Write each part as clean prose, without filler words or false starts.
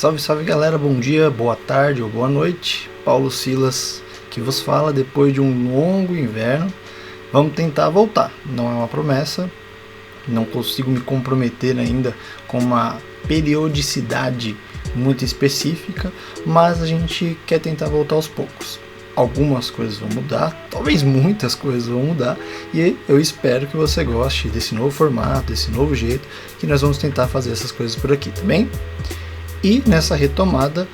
Salve, salve galera, bom dia, boa tarde ou boa noite. Paulo Silas que vos fala depois de um longo inverno. Vamos tentar voltar, não é uma promessa, não consigo me comprometer ainda com uma periodicidade muito específica, mas a gente quer tentar voltar aos poucos. Algumas coisas vão mudar, talvez muitas coisas vão mudar, e eu espero que você goste desse novo formato, desse novo jeito que nós vamos tentar fazer essas coisas por aqui, tá bem? E nessa retomada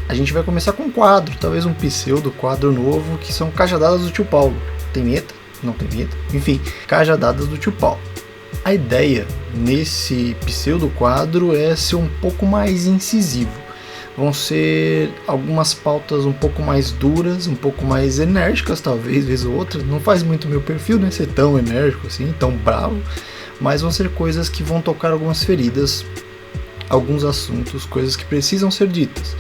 a gente vai começar com um quadro, talvez um pseudo quadro novo, que são Cajadadas do Tio Paulo. Tem vinheta? Não tem vinheta? Enfim, Cajadadas do Tio Paulo. A ideia nesse pseudo quadro é ser um pouco mais incisivo. Vão ser algumas pautas um pouco mais duras, um pouco mais enérgicas, talvez, vez ou outra. Não faz muito meu perfil, né? Ser tão enérgico assim, tão bravo. Mas vão ser coisas que vão tocar algumas feridas, alguns assuntos, coisas que precisam ser ditas.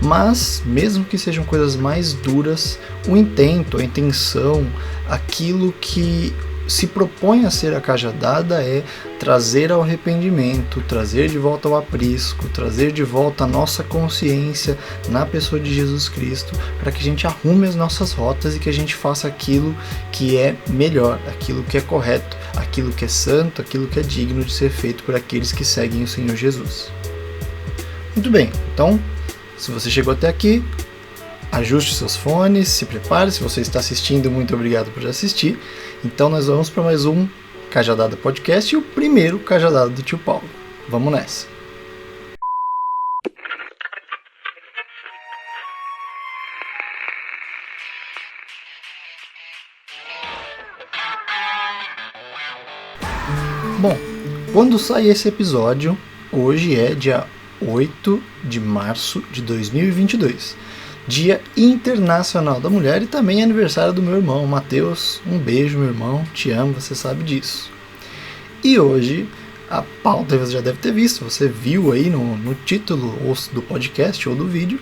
Mas, mesmo que sejam coisas mais duras, o intento, a intenção, aquilo que se propõe a ser a cajadada é trazer ao arrependimento, trazer de volta ao aprisco, trazer de volta a nossa consciência na pessoa de Jesus Cristo, para que a gente arrume as nossas rotas e que a gente faça aquilo que é melhor, aquilo que é correto, aquilo que é santo, aquilo que é digno de ser feito por aqueles que seguem o Senhor Jesus. Muito bem, então, se você chegou até aqui, ajuste seus fones, se prepare. Se você está assistindo, muito obrigado por assistir. Então nós vamos para mais um Cajadada Podcast e o primeiro Cajadada do Tio Paulo. Vamos nessa! Bom, quando sai esse episódio, hoje é dia 8 de março de 2022. Dia Internacional da Mulher e também aniversário do meu irmão, Matheus. Um beijo, meu irmão, te amo, você sabe disso. E hoje, a pauta você já deve ter visto, você viu aí no título do podcast ou do vídeo,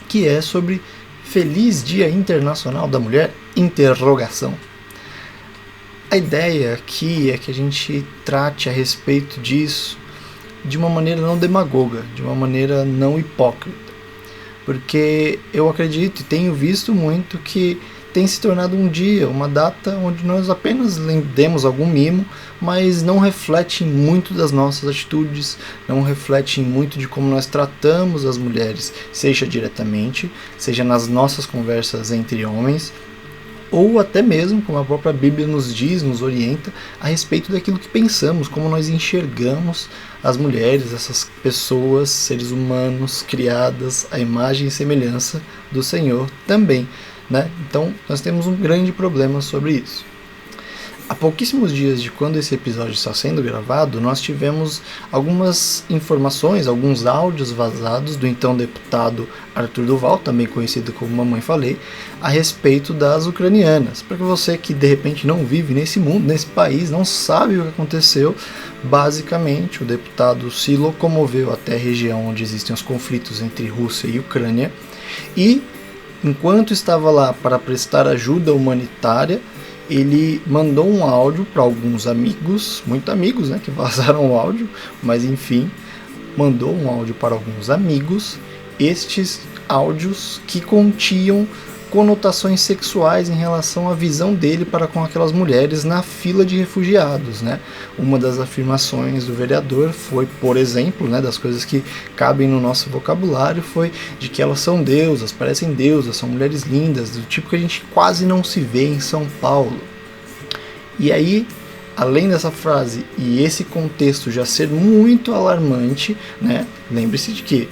que é sobre Feliz Dia Internacional da Mulher, interrogação. A ideia aqui é que a gente trate a respeito disso de uma maneira não demagoga, de uma maneira não hipócrita. Porque eu acredito e tenho visto muito que tem se tornado um dia, uma data onde nós apenas demos algum mimo, mas não reflete muito das nossas atitudes, não reflete muito de como nós tratamos as mulheres, seja diretamente, seja nas nossas conversas entre homens, ou até mesmo, como a própria Bíblia nos diz, nos orienta, a respeito daquilo que pensamos, como nós enxergamos as mulheres, essas pessoas, seres humanos, criadas à imagem e semelhança do Senhor também, né? Então, nós temos um grande problema sobre isso. Há pouquíssimos dias de quando esse episódio está sendo gravado, nós tivemos algumas informações, alguns áudios vazados do então deputado Arthur Duval, também conhecido como Mamãe Falei, a respeito das ucranianas. Para você que de repente não vive nesse mundo, nesse país, não sabe o que aconteceu, basicamente o deputado se locomoveu até a região onde existem os conflitos entre Rússia e Ucrânia e, enquanto estava lá para prestar ajuda humanitária, ele mandou um áudio para alguns amigos, muito amigos, né, que vazaram o áudio, mas enfim, mandou um áudio para alguns amigos, estes áudios que continham conotações sexuais em relação à visão dele para com aquelas mulheres na fila de refugiados, né? Uma das afirmações do vereador foi, por exemplo, né, das coisas que cabem no nosso vocabulário, foi de que elas são deusas, parecem deusas, são mulheres lindas, do tipo que a gente quase não se vê em São Paulo. E aí, além dessa frase e esse contexto já ser muito alarmante, né? Lembre-se de que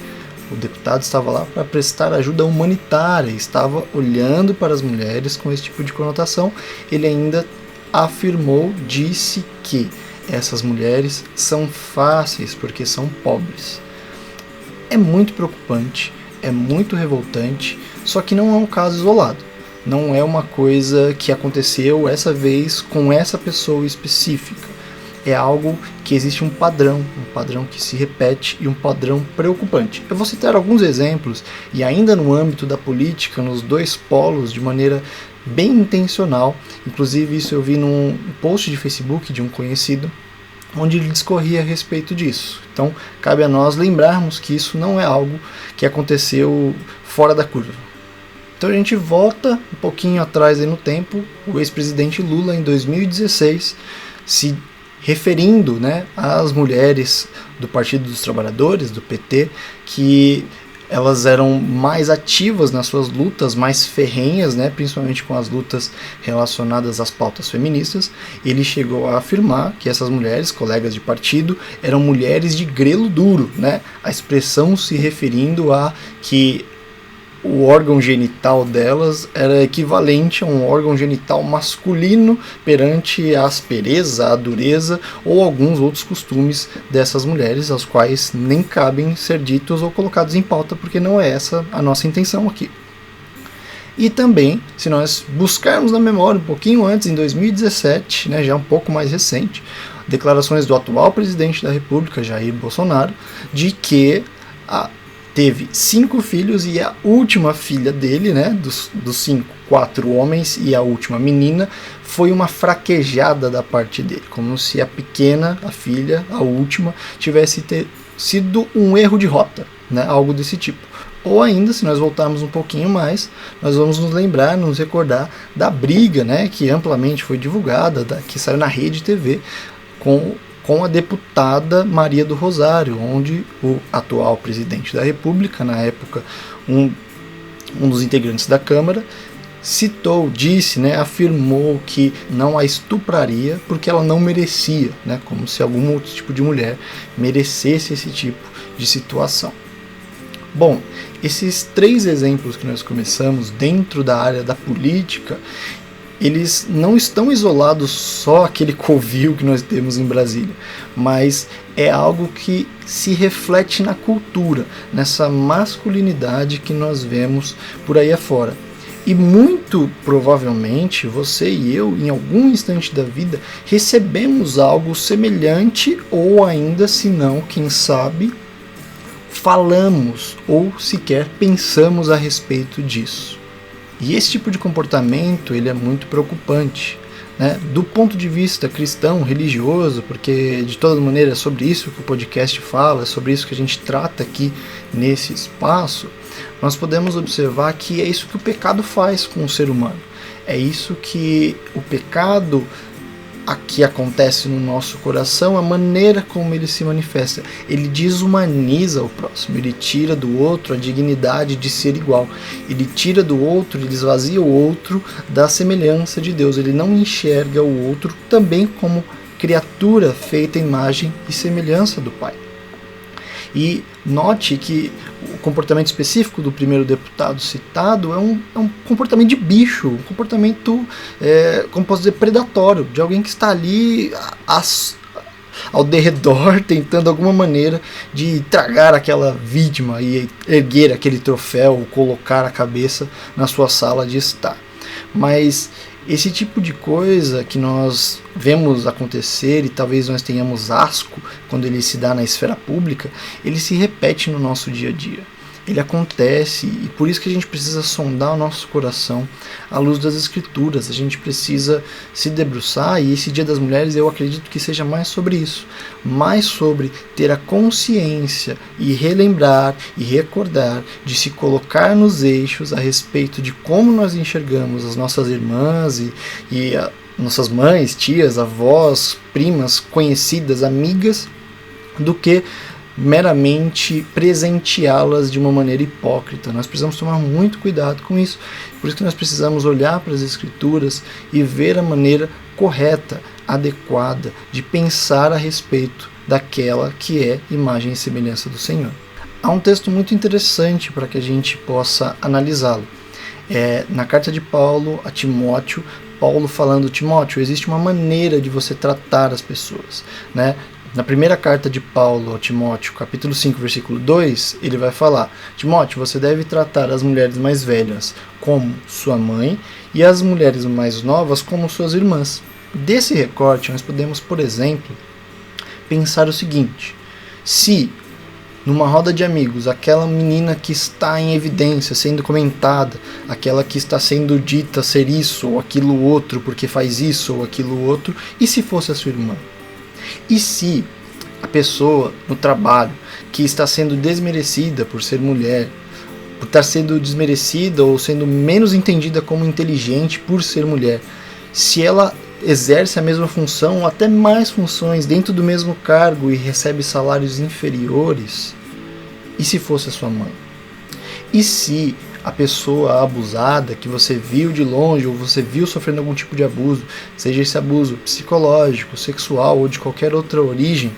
o deputado estava lá para prestar ajuda humanitária, estava olhando para as mulheres com esse tipo de conotação. Ele ainda afirmou, disse que essas mulheres são fáceis porque são pobres. É muito preocupante, é muito revoltante, só que não é um caso isolado. Não é uma coisa que aconteceu essa vez com essa pessoa específica. É algo que existe um padrão que se repete e um padrão preocupante. Eu vou citar alguns exemplos, e ainda no âmbito da política, nos dois polos, de maneira bem intencional. Inclusive isso eu vi num post de Facebook de um conhecido, onde ele discorria a respeito disso. Então, cabe a nós lembrarmos que isso não é algo que aconteceu fora da curva. Então a gente volta um pouquinho atrás aí no tempo, o ex-presidente Lula, em 2016, se referindo, né, às mulheres do Partido dos Trabalhadores, do PT, que elas eram mais ativas nas suas lutas, mais ferrenhas, né, principalmente com as lutas relacionadas às pautas feministas. Ele chegou a afirmar que essas mulheres, colegas de partido, eram mulheres de grelo duro, né, a expressão se referindo a que o órgão genital delas era equivalente a um órgão genital masculino perante a aspereza, a dureza ou alguns outros costumes dessas mulheres, aos quais nem cabem ser ditos ou colocados em pauta, porque não é essa a nossa intenção aqui. E também, se nós buscarmos na memória um pouquinho antes, em 2017, né, já um pouco mais recente, declarações do atual presidente da República, Jair Bolsonaro, de que teve 5 filhos e a última filha dele, né, dos 5, 4 homens e a última menina, foi uma fraquejada da parte dele, como se a pequena, a filha, a última, tivesse sido um erro de rota, né, algo desse tipo. Ou ainda, se nós voltarmos um pouquinho mais, nós vamos nos lembrar, nos recordar da briga, né, que amplamente foi divulgada, que saiu na Rede TV, com a deputada Maria do Rosário, onde o atual presidente da República, na época um dos integrantes da Câmara, disse, né, afirmou que não a estupraria porque ela não merecia, né, como se algum outro tipo de mulher merecesse esse tipo de situação. Bom, esses 3 exemplos que nós começamos dentro da área da política, eles não estão isolados só aquele covil que nós temos em Brasília, mas é algo que se reflete na cultura, nessa masculinidade que nós vemos por aí afora. E muito provavelmente você e eu, em algum instante da vida, recebemos algo semelhante, ou ainda, se não, quem sabe, falamos ou sequer pensamos a respeito disso. E esse tipo de comportamento ele é muito preocupante, né? Do ponto de vista cristão, religioso, porque de toda maneira é sobre isso que o podcast fala, é sobre isso que a gente trata aqui nesse espaço, nós podemos observar que é isso que o pecado faz com o ser humano. É isso que o pecado que acontece no nosso coração, a maneira como ele se manifesta. Ele desumaniza o próximo, ele tira do outro a dignidade de ser igual, ele tira do outro, ele esvazia o outro da semelhança de Deus, ele não enxerga o outro também como criatura feita à imagem e semelhança do Pai. E note que o comportamento específico do primeiro deputado citado é um comportamento de bicho, um comportamento, como posso dizer, predatório, de alguém que está ali ao derredor, tentando alguma maneira de tragar aquela vítima e erguer aquele troféu, colocar a cabeça na sua sala de estar. Mas esse tipo de coisa que nós vemos acontecer e talvez nós tenhamos asco quando ele se dá na esfera pública, ele se repete no nosso dia a dia. Ele acontece e por isso que a gente precisa sondar o nosso coração à luz das Escrituras. A gente precisa se debruçar, e esse Dia das Mulheres eu acredito que seja mais sobre isso, mais sobre ter a consciência e relembrar e recordar de se colocar nos eixos a respeito de como nós enxergamos as nossas irmãs e nossas mães, tias, avós, primas, conhecidas, amigas, do que meramente presenteá-las de uma maneira hipócrita. Nós precisamos tomar muito cuidado com isso. Por isso que nós precisamos olhar para as Escrituras e ver a maneira correta, adequada de pensar a respeito daquela que é imagem e semelhança do Senhor. Há um texto muito interessante para que a gente possa analisá-lo. Na carta de Paulo a Timóteo, Paulo falando: Timóteo, existe uma maneira de você tratar as pessoas, né? Na primeira carta de Paulo a Timóteo, capítulo 5, versículo 2, ele vai falar: Timóteo, você deve tratar as mulheres mais velhas como sua mãe e as mulheres mais novas como suas irmãs. Desse recorte, nós podemos, por exemplo, pensar o seguinte: se numa roda de amigos, aquela menina que está em evidência, sendo comentada, aquela que está sendo dita ser isso ou aquilo outro, porque faz isso ou aquilo outro, e se fosse a sua irmã? E se a pessoa no trabalho que está sendo desmerecida por ser mulher, por estar sendo desmerecida ou sendo menos entendida como inteligente por ser mulher, se ela exerce a mesma função ou até mais funções dentro do mesmo cargo e recebe salários inferiores, e se fosse a sua mãe? E se a pessoa abusada que você viu de longe ou você viu sofrendo algum tipo de abuso, seja esse abuso psicológico, sexual ou de qualquer outra origem,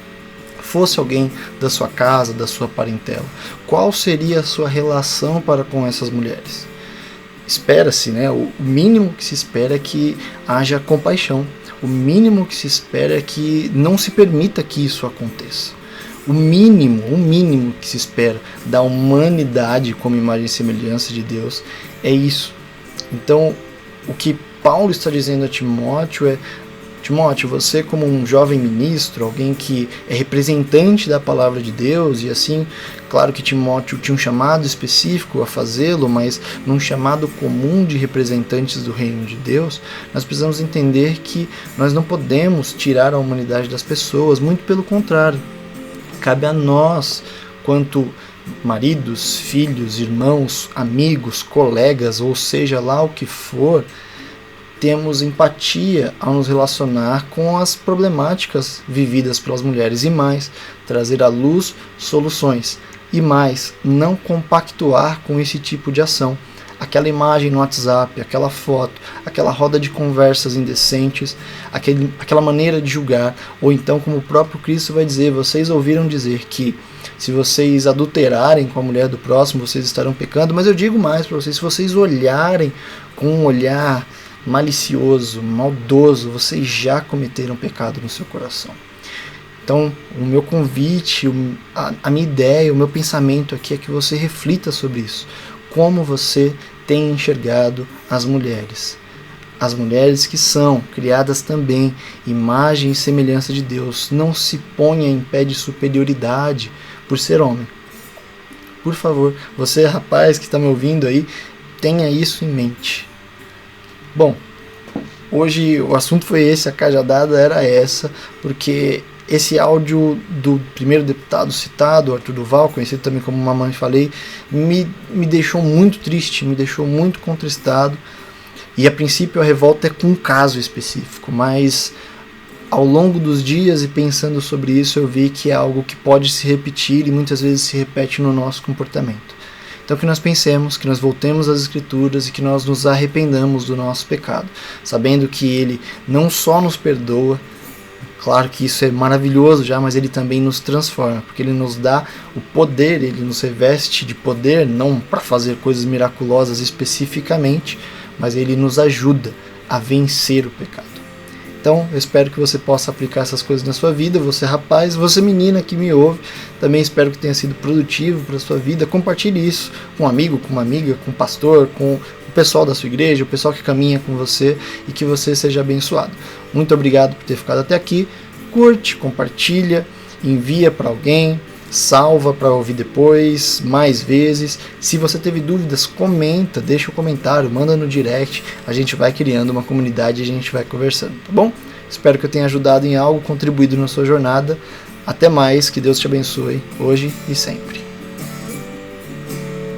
fosse alguém da sua casa, da sua parentela? Qual seria a sua relação para com essas mulheres? Espera-se, né? O mínimo que se espera é que haja compaixão. O mínimo que se espera é que não se permita que isso aconteça. O mínimo que se espera da humanidade como imagem e semelhança de Deus é isso. Então, o que Paulo está dizendo a Timóteo é: Timóteo, você como um jovem ministro, alguém que é representante da palavra de Deus, e assim, claro que Timóteo tinha um chamado específico a fazê-lo, mas num chamado comum de representantes do reino de Deus, nós precisamos entender que nós não podemos tirar a humanidade das pessoas, muito pelo contrário. Cabe a nós, quanto maridos, filhos, irmãos, amigos, colegas, ou seja lá o que for, temos empatia ao nos relacionar com as problemáticas vividas pelas mulheres, e mais, trazer à luz soluções, e mais, não compactuar com esse tipo de ação. Aquela imagem no WhatsApp, aquela foto, aquela roda de conversas indecentes, aquela maneira de julgar, ou então, como o próprio Cristo vai dizer, vocês ouviram dizer que se vocês adulterarem com a mulher do próximo, vocês estarão pecando, mas eu digo mais para vocês, se vocês olharem com um olhar malicioso, maldoso, vocês já cometeram pecado no seu coração. Então, o meu convite, a minha ideia, o meu pensamento aqui é que você reflita sobre isso. Como você tem enxergado as mulheres? As mulheres que são criadas também, imagem e semelhança de Deus. Não se ponha em pé de superioridade por ser homem. Por favor, você rapaz que está me ouvindo aí, tenha isso em mente. Bom, hoje o assunto foi esse, a cajadada era essa, porque esse áudio do primeiro deputado citado, Arthur Duval, conhecido também como Mamãe Falei, me deixou muito triste, me deixou muito contristado, e a princípio a revolta é com um caso específico, mas ao longo dos dias e pensando sobre isso eu vi que é algo que pode se repetir e muitas vezes se repete no nosso comportamento. Então que nós pensemos, que nós voltemos às Escrituras e que nós nos arrependamos do nosso pecado, sabendo que Ele não só nos perdoa, claro que isso é maravilhoso já, mas Ele também nos transforma, porque Ele nos dá o poder, Ele nos reveste de poder, não para fazer coisas miraculosas especificamente, mas Ele nos ajuda a vencer o pecado. Então, eu espero que você possa aplicar essas coisas na sua vida, você rapaz, você menina que me ouve, também espero que tenha sido produtivo para a sua vida. Compartilhe isso com um amigo, com uma amiga, com um pastor, com o pessoal da sua igreja, o pessoal que caminha com você, e que você seja abençoado. Muito obrigado por ter ficado até aqui. Curte, compartilha, envia para alguém, salva para ouvir depois, mais vezes. Se você teve dúvidas, comenta, deixa um comentário, manda no direct, a gente vai criando uma comunidade e a gente vai conversando, tá bom? Espero que eu tenha ajudado em algo, contribuído na sua jornada. Até mais, que Deus te abençoe, hoje e sempre.